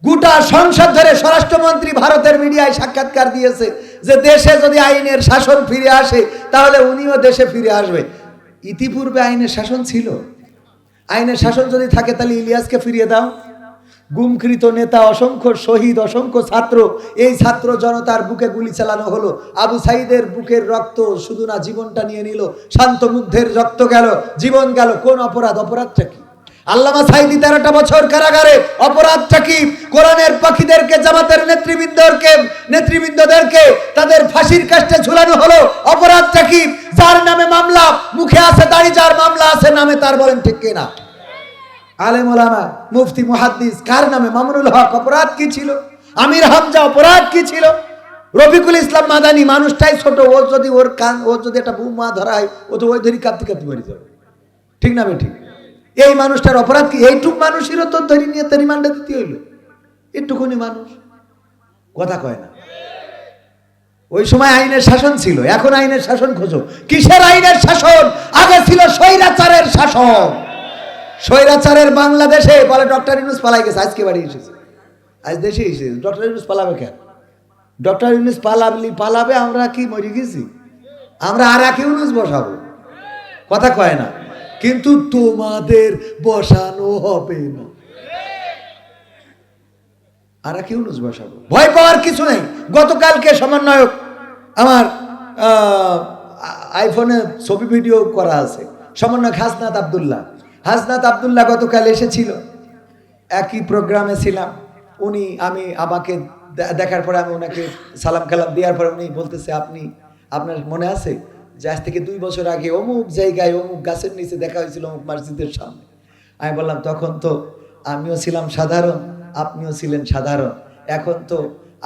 গোটা সংসদ ধরে স্বরাষ্ট্রমন্ত্রী ভারতের মিডিয়ায় সাক্ষাৎকার দিয়েছে যে দেশে যদি আইনের শাসন ফিরে আসে তাহলে উনিও দেশে ফিরে আসবে। ইতিপূর্বে আইনের শাসন ছিল। আইনের শাসন যদি থাকে তাহলে ইলিয়াসকে ফিরিয়ে দাও। গুমকৃত নেতা, অসংখ্য শহীদ, অসংখ্য ছাত্র, এই ছাত্র জনতার বুকে গুলি চালানো হলো। আবু সাইদের বুকের রক্ত শুধু না, জীবনটা নিয়ে নিল। শান্ত মুগ্ধের রক্ত গেল, জীবন গেল। কোন অপরাধ? অপরাধটা কি? আল্লামা সাইদি 13টা বছর কারাগারে। অপরাধটা কি? কোরআনের পাখীদেরকে, জামাতের নেতৃবৃন্দদেরকে তাদের ফাঁসির কাস্টে ঝুলানো হলো। অপরাধটা কি? যার নামে মামলা, মুখে আছে দাড়ি, যার মামলা আছে নামে তার, বলেন ঠিক কিনা? আলেম ওলামা, মুফতি, মুহাদ্দিস, কার নামে? মামুনুল হক। অপরাধ কি ছিল? আমির হামজা, অপরাধ কি ছিল? রফিকুল ইসলাম মাদানী, মানুষটাই ছোট, ও যদি একটা বোমা ধরা হয়, ও তো ওই ধরি কাঁপতে কাঁপতে মরে যাবে। ঠিক না বেঠিক? এই মানুষটার অপরাধ কি? এইটুক মানুষেরও তো ধরি নিয়ে তো রিমান্ডে দিতে হইল। একটুকুনি মানুষ, কথা কয় না। ওই সময় আইনের শাসন ছিল, এখন আইনের শাসন খোঁজো। কিসের আইনের শাসন? আগে ছিল স্বৈরাচারের শাসন। স্বৈরাচারের বাংলাদেশে বলে ডক্টর ইউনূস পালাই গেছে, আজকে বাড়ি এসেছে, আজ দেশে এসেছে। ডক্টর ইউনূস পালাবে কেন? ডক্টর ইউনূস পালাবে, আমরা কি মরে গেছি? আমরা আর এক ইউনূস বসাবো, কথা কয় না। কিন্তু তোমাদের বসানো হবে না, আর এক ইউনূস বসাবো। ভয় পাওয়ার কিছু নেই। গতকালকে সমন্বয়ক, আমার আইফোনে ছবি ভিডিও করা আছে, সমন্বয়ক হাসনাত আব্দুল্লাহ গতকাল এসেছিল। একই প্রোগ্রামে ছিলাম। আমাকে দেখার পরে আমি ওনাকে সালাম কালাম দেওয়ার পরে উনি বলতেছে, আপনার মনে আছে যে আজ থেকে 2 বছর আগে অমুক জায়গায় অমুক গাছের নিচে দেখা হয়েছিল, অমুক মসজিদের সামনে? আমি বললাম, তখন তো আমিও ছিলাম সাধারণ, আপনিও ছিলেন সাধারণ, এখন তো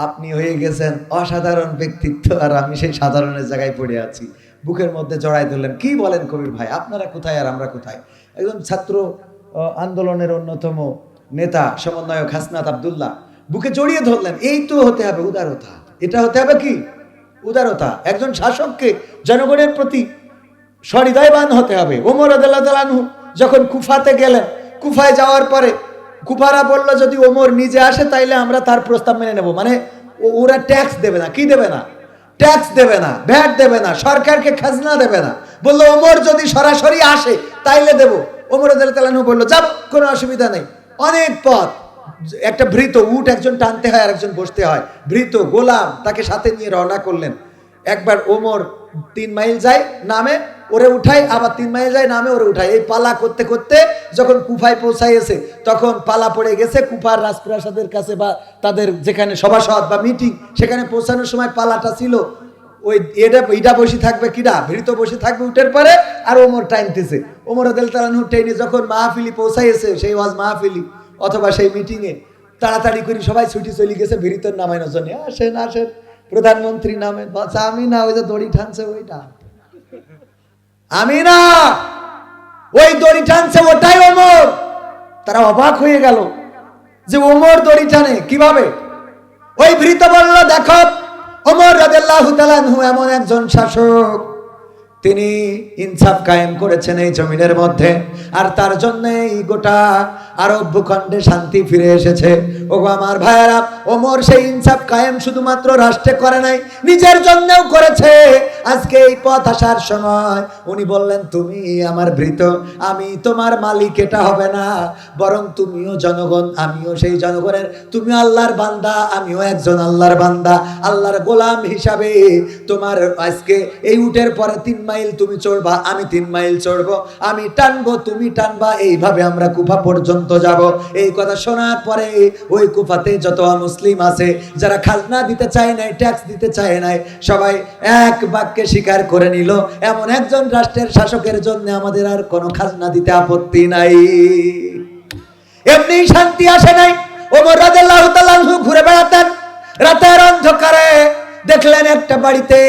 আপনি হয়ে গেছেন অসাধারণ ব্যক্তিত্ব, আর আমি সেই সাধারণের জায়গায় পড়ে আছি। বুকের মধ্যে জড়াই ধরলেন। কি বলেন কবির ভাই, আপনারা কোথায় আর আমরা কোথায়? একজন ছাত্র আন্দোলনের অন্যতম নেতা সমন্বয়ক হাসনাত আব্দুল্লাহ বুকে জড়িয়ে ধরলেন। এই তো হতে হবে উদারতা। এটা হতে হবে কি? উদারতা। একজন শাসককে জনগণের প্রতি সহৃদয়বান হতে হবে। ওমর রাদিয়াল্লাহু তাআলা আনহু যখন কুফাতে গেলেন, কুফায় যাওয়ার পরে কুফারা বলল, যদি ওমর নিজে আসে তাইলে আমরা তার প্রস্তাব মেনে নেব। মানে ওরা ট্যাক্স দেবে না। কি দেবে না? ট্যাক্স দেবে না, ভ্যাট দেবে না, সরকারকে খাজনা দেবে না। বললো ওমর যদি সরাসরি আসে তাইলে দেব। ওমর রাদিয়াল্লাহু তাআলা আনহু বলল, যাব, কোনো অসুবিধা নেই। অনেক পথ, একটা ভৃত উট একজন টানতে হয় আর একজন বসতে হয়। ভৃত গোলাম তাকে সাথে নিয়ে রওনা করলেন। একবার ওমর 3 মাইল যায়, নামে, ওরে উঠায়, আবার 3 মাইল যায়, নামে, ওরে উঠায়। এই পালা করতে করতে যখন কুফায় পৌঁছাইছে, তখন পালা পড়ে গেছে কুফার রাজপ্রাসাদের কাছে, বা তাদের যেখানে সভাসদ বা মিটিং, সেখানে পৌঁছানোর সময় পালাটা ছিল ওই এটা বসে থাকবে, কিডা ভৃত বসে থাকবে উঠের পরে, আর ওমর টাইমতেছে। ওমর রাদিয়াল্লাহু তাআলা আনহু ট্রেনে যখন মাহফিলি পৌঁছাইছে, সেই ওয়াজ মাহফিলি অথবা সেই মিটিংয়ে, তাড়াতাড়ি করে সবাই ছুটি চলে গেছে ভৃতর নামানোর জন্য। আসেন আসেন, প্রধানমন্ত্রী নামে। বাচ্চা আমি না, ওই যে দড়ি টানছে ওইটা, আমি না, ওই দড়ি টানছে ওটাই ওমর। তারা অবাক হয়ে গেল যে ওমর দড়ি টানে কিভাবে। ওই ভৃত বলল, দেখো, ওমর রাদিয়াল্লাহু তাআলা আনহু এমন একজন শাসক, তিনি ইনসাফ কায়েম করেছেন এই জমিনের মধ্যে, আর তার জন্য এই গোটা আরব ভূখণ্ডে শান্তি ফিরে এসেছে। ওগো আমার ভাইয়েরা, ওমর সেই ইনসাফ কায়েম শুধুমাত্র রাষ্ট্রে করে নাই, নিজের জন্যও করেছে। আজকে এই পথ আসার সময় উনি বললেন, তুমি আমার ভৃত, আমি তোমার মালিক, এটা হবে না, বরং তুমিও জনগণ, আমিও সেই জনগণের। তুমি আল্লাহর বান্দা, আমিও একজন আল্লাহর বান্দা। আল্লাহর গোলাম হিসাবে তোমার আজকে এই উটের পরে 3 মাইল তুমি চড়বা, আমি 3 মাইল চড়বো, আমি টানবো, তুমি টানবা, এইভাবে আমরা কুফা পর্যন্ত যাব। এই কথা শোনার পরে ওই কুফাতে যত মুসলিম আছে, যারা খাজনা দিতে চায় নাই, ট্যাক্স দিতে চায় নাই, সবাই এক বাক্যে স্বীকার করে নিল, এমন একজন রাষ্ট্রের শাসকের জন্য আমাদের আর কোনো খাজনা দিতে আপত্তি নাই। এমনি শান্তি আসে নাই। ওমর রাদিয়াল্লাহু তাআলা আনহু ঘুরে বেড়াতেন রাতের অন্ধকারে, দেখলেন একটা বাড়িতে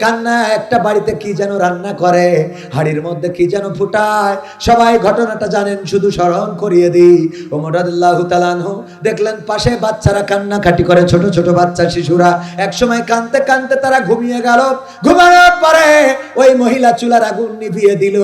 কান্না, একটা বাড়িতে কি যেন রান্না করে, হাড়ির মধ্যে কি যেন ফুটায়। সবাই ঘটনাটা জানেন, শুধু স্মরণ করিয়ে দিই। ওমর রাদিয়াল্লাহু তাআলা আনহু দেখলেন পাশে বাচ্চারা কান্নাকাটি করে, ছোট ছোট বাচ্চা শিশুরা। একসময় কাঁদতে কাঁদতে তারা ঘুমিয়ে গেল। ঘুমানোর পরে ওই মহিলা চুলার আগুন নিভিয়ে দিল।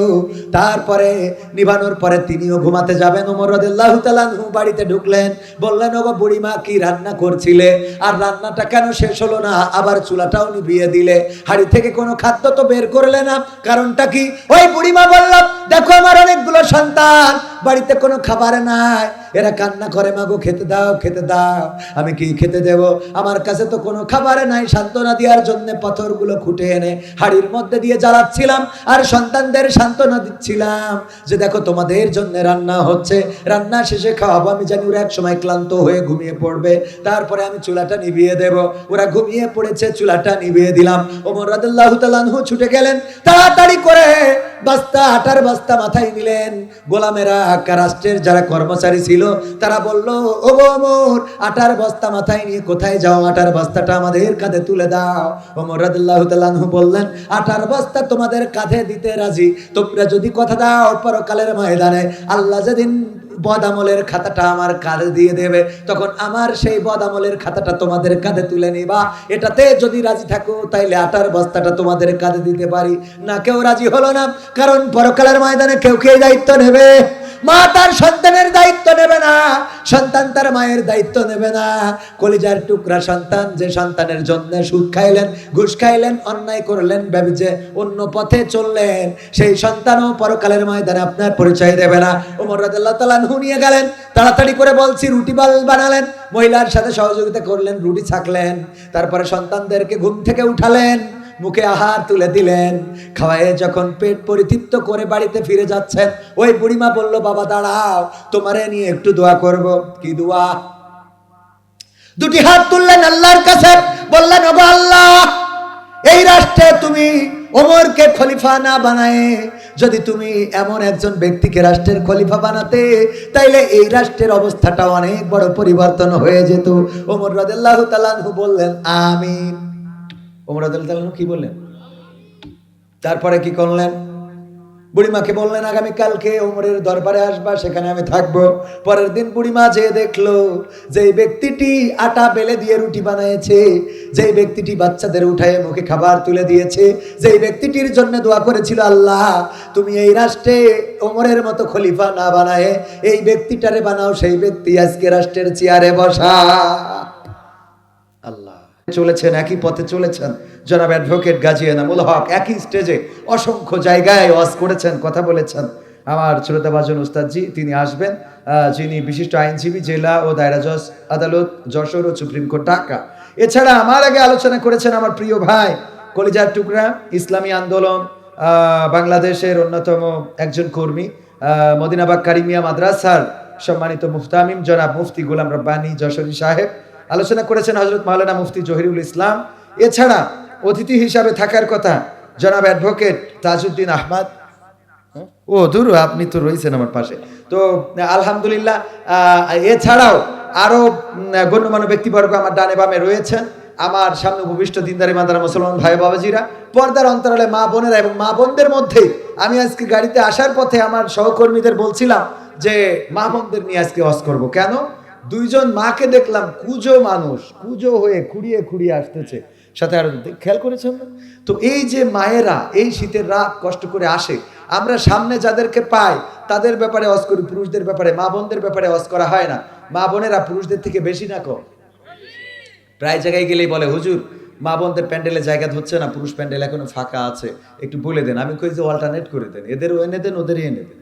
তারপরে নিভানোর পরে তিনিও ঘুমাতে যাবেন। ওমর রাদিয়াল্লাহু তাআলা আনহু বাড়িতে ঢুকলেন, বললেন, ওগো বুড়িমা, কি রান্না করছিলে? আর রান্নাটা কেন শেষ হলো না? আবার চুলাটাও নিভিয়ে দিলে, হাড়ি থেকে কোনো খাদ্য তো বের করলে না, কারণটা কি? ওই বুড়িমা বলল, দেখো আমার অনেকগুলো সন্তান, বাড়িতে কোনো খাবার নাই, এরা কান্না করে, মাগো খেতে দাও, খেতে দাও। আমি কি খেতে দেব? আমার কাছে তো কোনো খাবার নাই। সান্ত্বনা দেওয়ার জন্য পাথরগুলো খুঁটে এনে হাড়ির মধ্যে দিয়ে জ্বালাচ্ছিলাম, আর সন্তানদের সান্ত্বনা দিচ্ছিলাম যে দেখো তোমাদের জন্য রান্না হচ্ছে, রান্না শেষে খাওয়াবো। আমি জানি ওরা এক সময় ক্লান্ত হয়ে ঘুমিয়ে পড়বে, তারপরে আমি চুলাটা নিভিয়ে দেব। ওরা ঘুমিয়ে পড়েছে, চুলাটা নিভিয়ে দিলাম। ওমর রাদিয়াল্লাহু তাআলা আনহু ছুটে গেলেন, তাড়াতাড়ি করে বস্তা, আটার বস্তা মাথায় নিলেন। গোলামেরা, রাষ্ট্রের যারা কর্মচারী ছিল, তারা বলল, ও ওমর, আটার বস্তা মাথায় নিয়ে কোথায় যাও? আটার বস্তাটা আমাদের কাঁধে তুলে দাও। ওমর রাদিয়াল্লাহু তাআলা আনহু বললেন, আটার বস্তা তোমাদের কাঁধে দিতে রাজি, তোমরা যদি কথা দাও পরকালের ময়দানে আল্লাহ যেদিন বদামলের খাতাটা আমার কাঁধে দিয়ে দেবে, তখন আমার সেই বদামলের খাতাটা তোমাদের কাঁধে তুলে নিবা। এটাতে যদি রাজি থাকো তাইলে আটার বস্তাটা তোমাদের কাঁধে দিতে পারি। না, কেউ রাজি হলো না, কারণ পরকালের ময়দানে কেউ কে দায়িত্ব নেবে? মা তার সন্তানের দায়িত্ব নেবে না, সন্তান তার মায়ের দায়িত্ব নেবে না। কলিজার টুকরা সন্তান, যে সন্তানের জন্য সুদ খাইলেন, ঘুষ খাইলেন, অন্যায় করলেন, ব্যভিচার, অন্য পথে চললেন, সেই সন্তানও পরকালের ময়দানে আপনার পরিচয় দেবে না। ওমর রাদিয়াল্লাহু তাআলা আনহু নিয়ে গেলেন, তাড়াতাড়ি করে বলছি রুটি বানালেন, মহিলার সাথে সহযোগিতা করলেন, রুটি ছাকলেন, তারপরে সন্তানদেরকে ঘুম থেকে উঠালেন, মুখে আহার তুলে দিলেন। খাওয়ায় যখন পেট পরিতৃপ্ত করে বাড়িতে ফিরে যাচ্ছেন, ওই বুড়িমা বলল, বাবা দাঁড়াও, তোমারে নিয়ে একটু দোয়া করব। কি দোয়া? দুটি হাত তুললেন আল্লাহর কাছে, বললেন, ওগো আল্লাহ, এই রাষ্ট্রে তুমি ওমরকে খলিফা না বানায় যদি তুমি এমন একজন ব্যক্তিকে রাষ্ট্রের খলিফা বানাতে, তাইলে এই রাষ্ট্রের অবস্থাটা অনেক বড় পরিবর্তন হয়ে যেত। ওমর রাদিয়াল্লাহু তাআলা আনহু বললেন, আমিন। ওমর রাদিয়াল্লাহু তাআলা আনহু কি বললেন? তারপরে কি করলেন? বুড়িমাকে বললেন, আগামীকালকে ওমরের দরবারে আসবা, সেখানে আমি থাকবো। পরের দিন বুড়িমা যেয়ে দেখলো যে ব্যক্তিটি আটা বেলে দিয়ে রুটি বানিয়েছে, যে ব্যক্তিটি বাচ্চাদের উঠায় মুখে খাবার তুলে দিয়েছে, যে ব্যক্তিটির জন্য দোয়া করেছিল, আল্লাহ তুমি এই রাষ্ট্রে ওমরের মতো খলিফা না বানায় এই ব্যক্তিটারে বানাও, সেই ব্যক্তি আজকে রাষ্ট্রের চেয়ারে বসা। আল্লাহ চলেছেন, একই পথে চলেছেন জনাব অ্যাডভোকেট গাজী এনামুল হক, একই স্টেজে অসংখ্য জায়গায় ওয়াজ করেছেন, কথা বলেছেন। আমার শ্রোতাভাজন উস্তাদজি, তিনি আসবেন, যিনি বিশিষ্ট আইনজীবী, জেলা ও দায়রা জজ আদালত যশোর ও সুপ্রিম কোর্ট ঢাকা। এছাড়া আমার আগে আলোচনা করেছেন আমার প্রিয় ভাই, কলিজার টুকরা, ইসলামী আন্দোলন বাংলাদেশের অন্যতম একজন কর্মী, মদিনাবাগ কারিমিয়া মাদ্রাসার সম্মানিত মুফতামিম জনাব মুফতি গোলাম রব্বানী যশোরী সাহেব। আলোচনা করেছেন হযরত মাওলানা মুফতি জহিরুল ইসলাম। এছাড়া অতিথি হিসাবে থাকার কথা জনাব অ্যাডভোকেট তাজউদ্দিন আহমদ। ও দূর, আপনি তো রয়েছেন আমার পাশে। তো আলহামদুলিল্লাহ, এছাড়াও আরো গণ্যমান্য ব্যক্তিবর্গ আমার ডানে বামে রয়েছেন। আমার সামনে উপবিষ্ট দিনদারি মাদারা মুসলমান ভাই বাবাজিরা, পর্দার অন্তরালে মা বোনেরা, এবং মা বোনদের মধ্যে আমি আজকে গাড়িতে আসার পথে আমার সহকর্মীদের বলছিলাম যে মা বোনদের নিয়ে আজকে ওয়াজ করব। কেন? দুইজন মাকে দেখলাম কুজো মানুষ, কুজো হয়ে খুঁড়িয়ে খুঁড়িয়ে আসতেছে, সাথে আরো খেয়াল করেছেন না? তো এই যে মায়েরা এই শীতের রাত কষ্ট করে আসে, আমরা সামনে যাদেরকে পাই তাদের ব্যাপারে ওয়াজ করি, পুরুষদের ব্যাপারে, মা বোনদের ব্যাপারে ওয়াজ করা হয় না। মা বোনেরা পুরুষদের থেকে বেশি না কম? প্রায় জায়গায় গেলেই বলে, হুজুর মা বোনদের প্যান্ডেলে জায়গা হচ্ছে না, পুরুষ প্যান্ডেল এখনো ফাঁকা আছে, একটু বলে দেন। আমি কই যে অল্টারনেট করে দেন, এদেরও এনে দেন, ওদেরই এনে দেন।